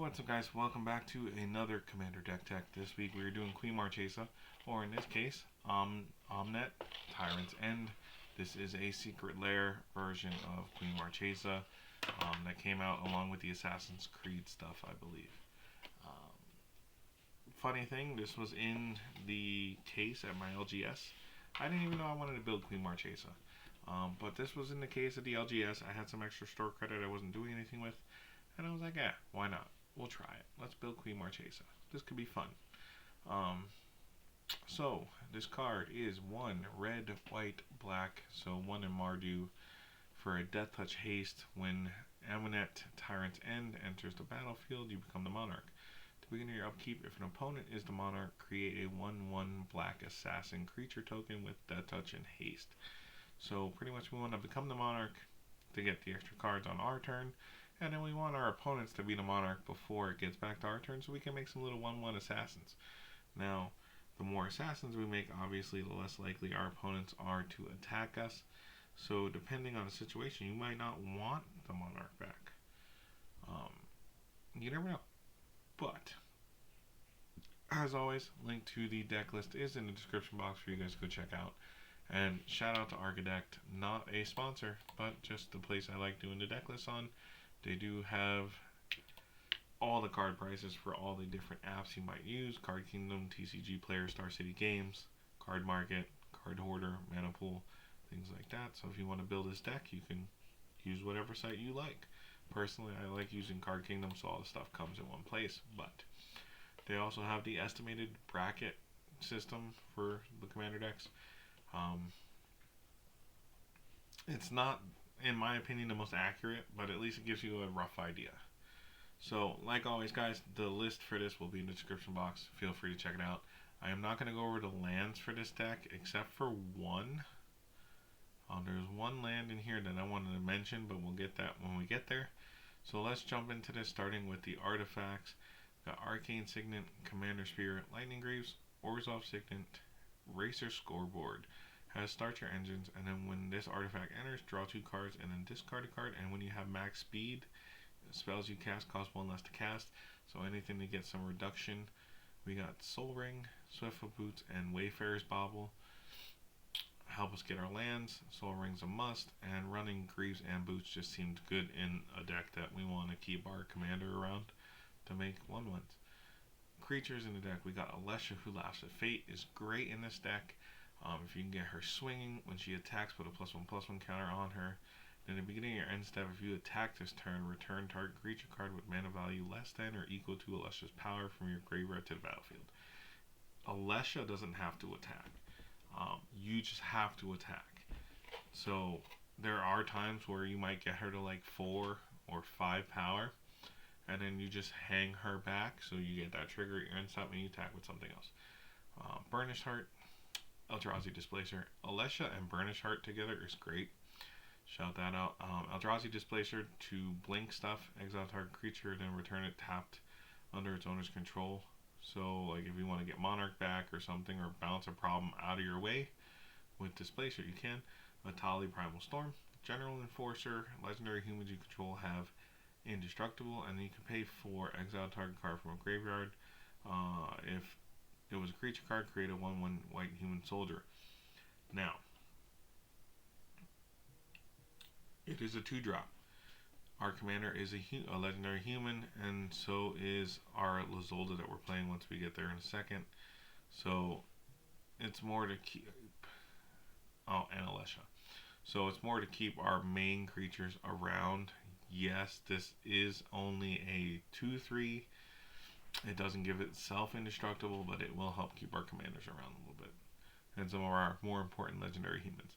What's up, guys? Welcome back to another Commander Deck Tech. This week we are doing Queen Marchesa, or in this case, Amunet, Tyrants End. This is a secret lair version of Queen Marchesa that came out along with the Assassin's Creed stuff, I believe. Um, Funny thing, this was in the case at my LGS. I didn't even know I wanted to build Queen Marchesa. But this was in the case at the LGS. I had some extra store credit I wasn't doing anything with. And I was like, yeah, why not? We'll try it. Let's build Queen Marchesa. This could be fun. Um, so, this card is 1 red, white, black. So 1 in Mardu for a Death Touch haste. When Amunet, Tyrants End enters the battlefield, you become the Monarch. At the beginning of your upkeep, if an opponent is the Monarch, create a 1/1 black assassin creature token with Death Touch and haste. So pretty much we want to become the Monarch to get the extra cards on our turn. And then we want our opponents to be the Monarch before it gets back to our turn so we can make some little 1/1 assassins. Now, the more assassins we make, obviously, the less likely our opponents are to attack us. So depending on the situation, you might not want the Monarch back. You never know. But, as always, link to the deck list is in the description box for you guys to go check out. And shout out to Architect, not a sponsor, but just the place I like doing the deck list on. They do have all the card prices for all the different apps you might use. Card Kingdom, TCG Player, Star City Games, Card Market, Card Hoarder, Mana Pool, things like that. So if you want to build this deck, you can use whatever site you like. Personally, I like using Card Kingdom so all the stuff comes in one place. But they also have the estimated bracket system for the Commander decks. It's not, in my opinion, the most accurate, but at least it gives you a rough idea. So, like always, guys, the list for this will be in the description box. Feel free to check it out. I am not going to go over the lands for this deck, except for one. There's one land in here that I wanted to mention, but we'll get that when we get there. So let's jump into this, starting with the artifacts. Got Arcane Signet, Commander Spear, Lightning Greaves, Orzhov Signet, Racer Scoreboard. Has start your engines, and then when this artifact enters, draw 2 cards and then discard a card. And when you have max speed, spells you cast cost 1 less to cast. So anything to get some reduction. We got Soul Ring, Swiftfoot Boots, and Wayfarer's Bauble. Help us get our lands. Soul Ring's a must, and running Greaves and Boots just seemed good in a deck that we want to keep our commander around to make 1/1s. Creatures in the deck, we got Alesha, who laughs at fate, is great in this deck. If you can get her swinging, when she attacks, put a +1/+1 counter on her. Then at the beginning of your end step, if you attack this turn, return target creature card with mana value less than or equal to Alesha's power from your graveyard to the battlefield. Alesha doesn't have to attack. You just have to attack. So there are times where you might get her to like 4 or 5 power, and then you just hang her back, so you get that trigger at your end step and you attack with something else. Burnished Heart, Eldrazi Displacer. Alesha and Burnished Heart together is great. Shout that out. Eldrazi Displacer to blink stuff, exile target creature, then return it tapped under its owner's control. So, like if you want to get Monarch back or something, or bounce a problem out of your way with Displacer, you can. Atali Primal Storm. General Enforcer. Legendary humans you control have indestructible, and then you can pay for exile target card from a graveyard. If it was a creature card, create a 1/1 white human soldier. Now, it is a 2-drop. Our commander is a legendary human, and so is our Lizolda that we're playing once we get there in a second. So, it's more to keep... Oh, and Alesha. So, it's more to keep our main creatures around. Yes, this is only a 2/3. It doesn't give itself indestructible, but it will help keep our commanders around a little bit. And some of our more important legendary humans.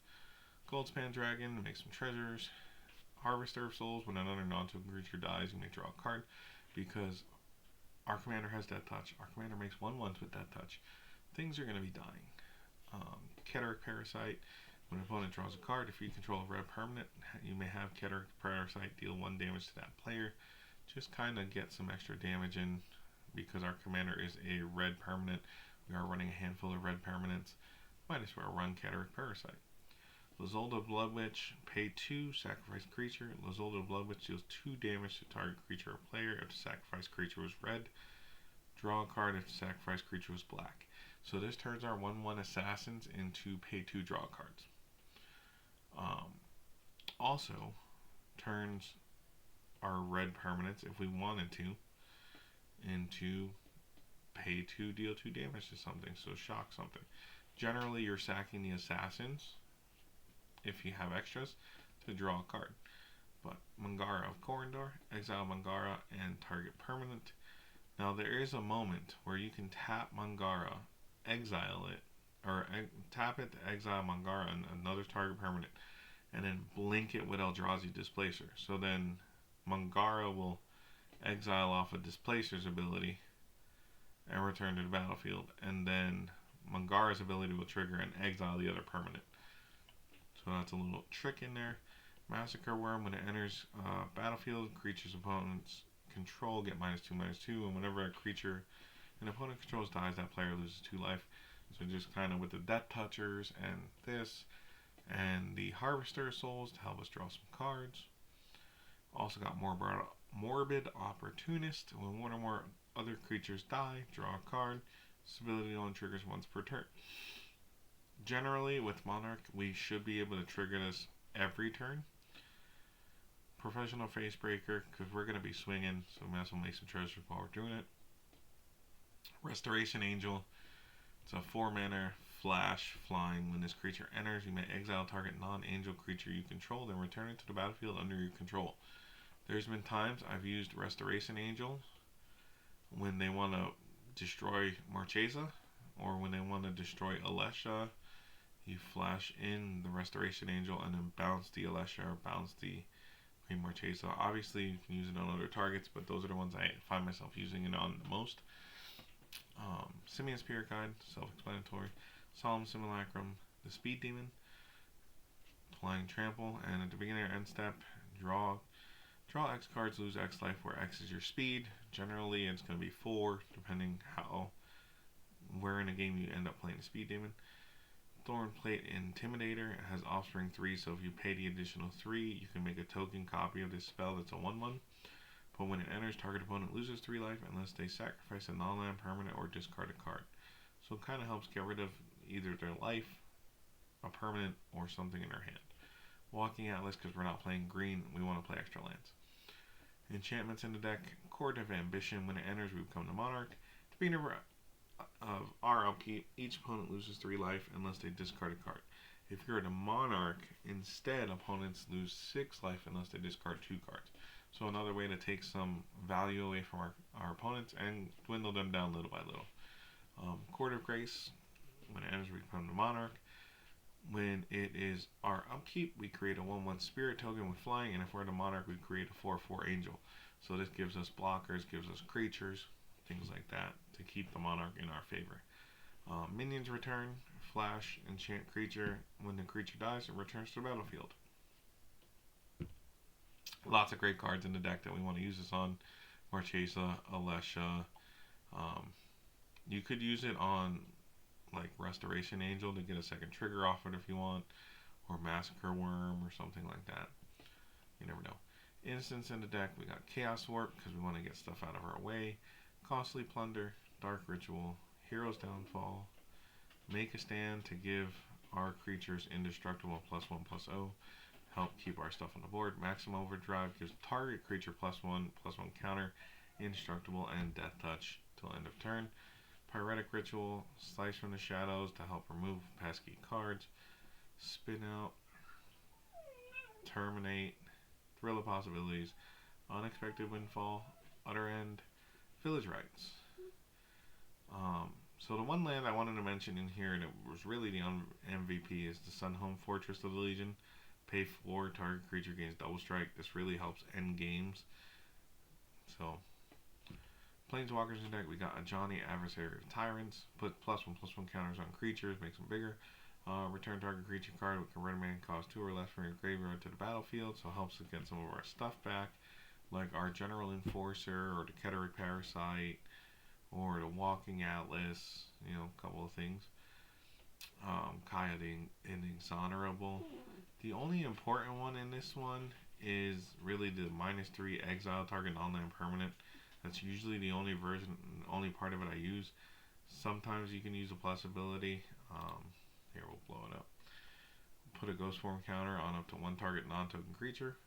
Goldspan Dragon to make some treasures. Harvester of Souls, when another non-token creature dies, you may draw a card. Because our commander has Death Touch. Our commander makes 1/1s with Death Touch. Things are going to be dying. Keteric Parasite, when an opponent draws a card, if you control a red permanent, you may have Keteric Parasite deal 1 damage to that player. Just kind of get some extra damage in. Because our commander is a red permanent, we are running a handful of red permanents. Might as well run Keteric Parasite. Lizolda Blood Witch, pay 2, sacrifice creature. Lizolda Blood Witch deals 2 damage to target creature or player if the sacrificed creature was red. Draw a card if the sacrificed creature was black. So this turns our 1/1 assassins into pay 2 draw cards. Also turns our red permanents, if we wanted to, into pay 2, deal 2 damage to something. So shock something. Generally, you're sacking the assassins, if you have extras, to draw a card. But Mangara of Corindor, exile Mangara and target permanent. Now there is a moment where you can tap Mangara, exile it, or tap it to exile Mangara and another target permanent, and then blink it with Eldrazi Displacer. So then Mangara will exile off a Displacer's ability and return to the battlefield, and then Mangara's ability will trigger and exile the other permanent. So that's a little trick in there. Massacre Worm, when it enters battlefield, creatures opponents control get -2/-2, and whenever a creature an opponent controls dies, that player loses 2 life. So just kind of with the Death Touchers and this, and the Harvester Souls to help us draw some cards. Also got Morbid Opportunist. When one or more other creatures die, draw a card. This ability only triggers once per turn. Generally, with Monarch, we should be able to trigger this every turn. Professional Facebreaker, because we're going to be swinging, so we might as well make some treasures while we're doing it. Restoration Angel. It's a 4-mana flash flying. When this creature enters, you may exile target non-angel creature you control, then return it to the battlefield under your control. There's been times I've used Restoration Angel when they want to destroy Marchesa, or when they want to destroy Alesha. You flash in the Restoration Angel and then bounce the Alesha or bounce the Queen Marchesa. Obviously, you can use it on other targets, but those are the ones I find myself using it on the most. Simian Spirit Guide, self-explanatory. Solemn Simulacrum, the Speed Demon. Flying Trample, and at the beginning or end step, draw X cards, lose X life, where X is your speed. Generally, it's going to be 4, depending where in a game you end up playing the Speed Demon. Thornplate Intimidator, it has Offspring 3, so if you pay the additional 3, you can make a token copy of this spell that's a 1/1. But when it enters, target opponent loses 3 life unless they sacrifice a non-land permanent or discard a card. So it kind of helps get rid of either their life, a permanent, or something in their hand. Walking Atlas, because we're not playing green, we want to play extra lands. Enchantments in the deck. Court of Ambition, when it enters, we become the Monarch. To be of our upkeep, each opponent loses 3 life unless they discard a card. If you're the Monarch, instead, opponents lose 6 life unless they discard 2 cards. So another way to take some value away from our opponents and dwindle them down little by little. Court of Grace, when it enters, we become the Monarch. When it is our upkeep, we create a 1/1 Spirit token with flying, and if we're the Monarch, we create a 4/4 Angel. So this gives us blockers, gives us creatures, things like that, to keep the Monarch in our favor. Minions return, flash, enchant creature. When the creature dies, it returns to the battlefield. Lots of great cards in the deck that we want to use this on. Marchesa, Alesha. You could use it on like Restoration Angel to get a second trigger off it if you want, or Massacre Worm or something like that. You never know. Instants in the deck, we got Chaos Warp because we want to get stuff out of our way. Costly Plunder, Dark Ritual, Hero's Downfall, Make a Stand to give our creatures indestructible +1/+0, help keep our stuff on the board. Maximum Overdrive gives target creature +1/+1 counter, indestructible, and Death Touch till end of turn. Pyretic Ritual, Slice from the Shadows to help remove pesky cards. Spin Out, Terminate, Thrill of Possibilities, Unexpected Windfall, Utter End, Village Rites. So the one land I wanted to mention in here that was really the MVP is the Sunhome Fortress of the Legion. Pay 4, target creature gains double strike. This really helps end games. So, Planeswalkers in the deck, we got a Johnny, Adversary of Tyrants. Put +1/+1 counters on creatures, makes them bigger. Return target creature card with converted mana cost 2 or less from your graveyard to the battlefield, so it helps us get some of our stuff back, like our General Enforcer, or the Keterik Parasite, or the Walking Atlas, a couple of things. Kaya the Inexonerable. The only important one in this one is really the -3 exile target online permanent. That's usually the only part of it I use. Sometimes you can use a plus ability. Here, we'll blow it up. Put a ghost form counter on up to one target non-token creature.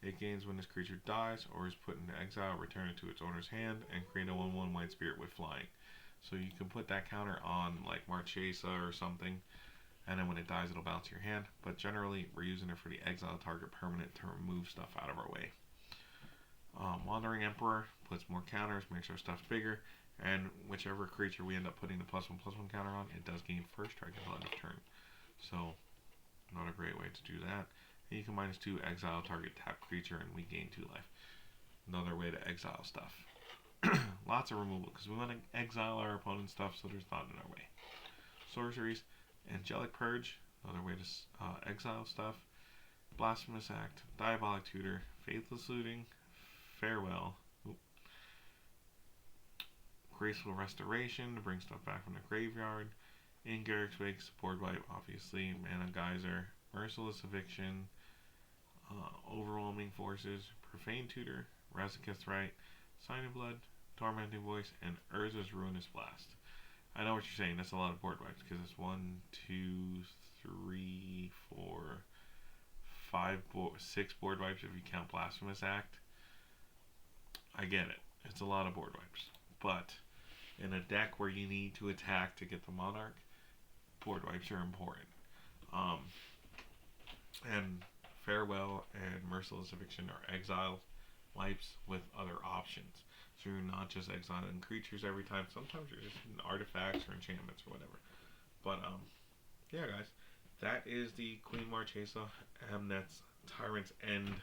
It gains when this creature dies or is put into exile, return it to its owner's hand, and create a 1/1 white spirit with flying. So you can put that counter on like Marchesa or something, and then when it dies, it'll bounce your hand. But generally, we're using it for the exile target permanent to remove stuff out of our way. Wandering Emperor puts more counters, makes our stuff bigger, and whichever creature we end up putting the +1/+1 counter on, it does gain first strike at the end of turn. So, not a great way to do that. And you can -2 exile target tap creature, and we gain 2 life. Another way to exile stuff. Lots of removal, because we want to exile our opponent's stuff so there's not in our way. Sorceries, Angelic Purge, another way to exile stuff. Blasphemous Act, Diabolic Tutor, Faithless Looting, Farewell, Graceful Restoration to bring stuff back from the graveyard. Ingarrick's Wakes, Board Wipe, obviously. Mana Geyser, Merciless Eviction, Overwhelming Forces, Profane Tutor, Razaketh's Right, Sign of Blood, Tormenting Voice, and Urza's Ruinous Blast. I know what you're saying, that's a lot of board wipes, because it's 1, 2, 3, 4, 5, 6 board wipes if you count Blasphemous Act. I get it, it's a lot of board wipes. But in a deck where you need to attack to get the Monarch, board wipes are important. And Farewell and Merciless Eviction are exile wipes with other options. So you're not just exiling creatures every time. Sometimes you're just in artifacts or enchantments or whatever. But yeah, guys, that is the Queen Marchesa Amnet's Tyrants End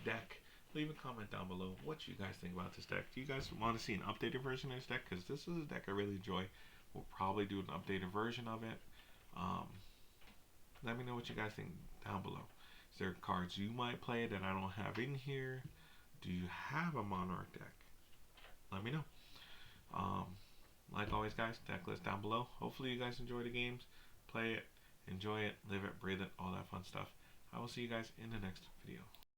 deck. Leave a comment down below what you guys think about this deck. Do you guys want to see an updated version of this deck? Because this is a deck I really enjoy. We'll probably do an updated version of it. Let me know what you guys think down below. Is there cards you might play that I don't have in here? Do you have a Monarch deck? Let me know. Like always, guys, deck list down below. Hopefully you guys enjoy the games. Play it, enjoy it, live it, breathe it, all that fun stuff. I will see you guys in the next video.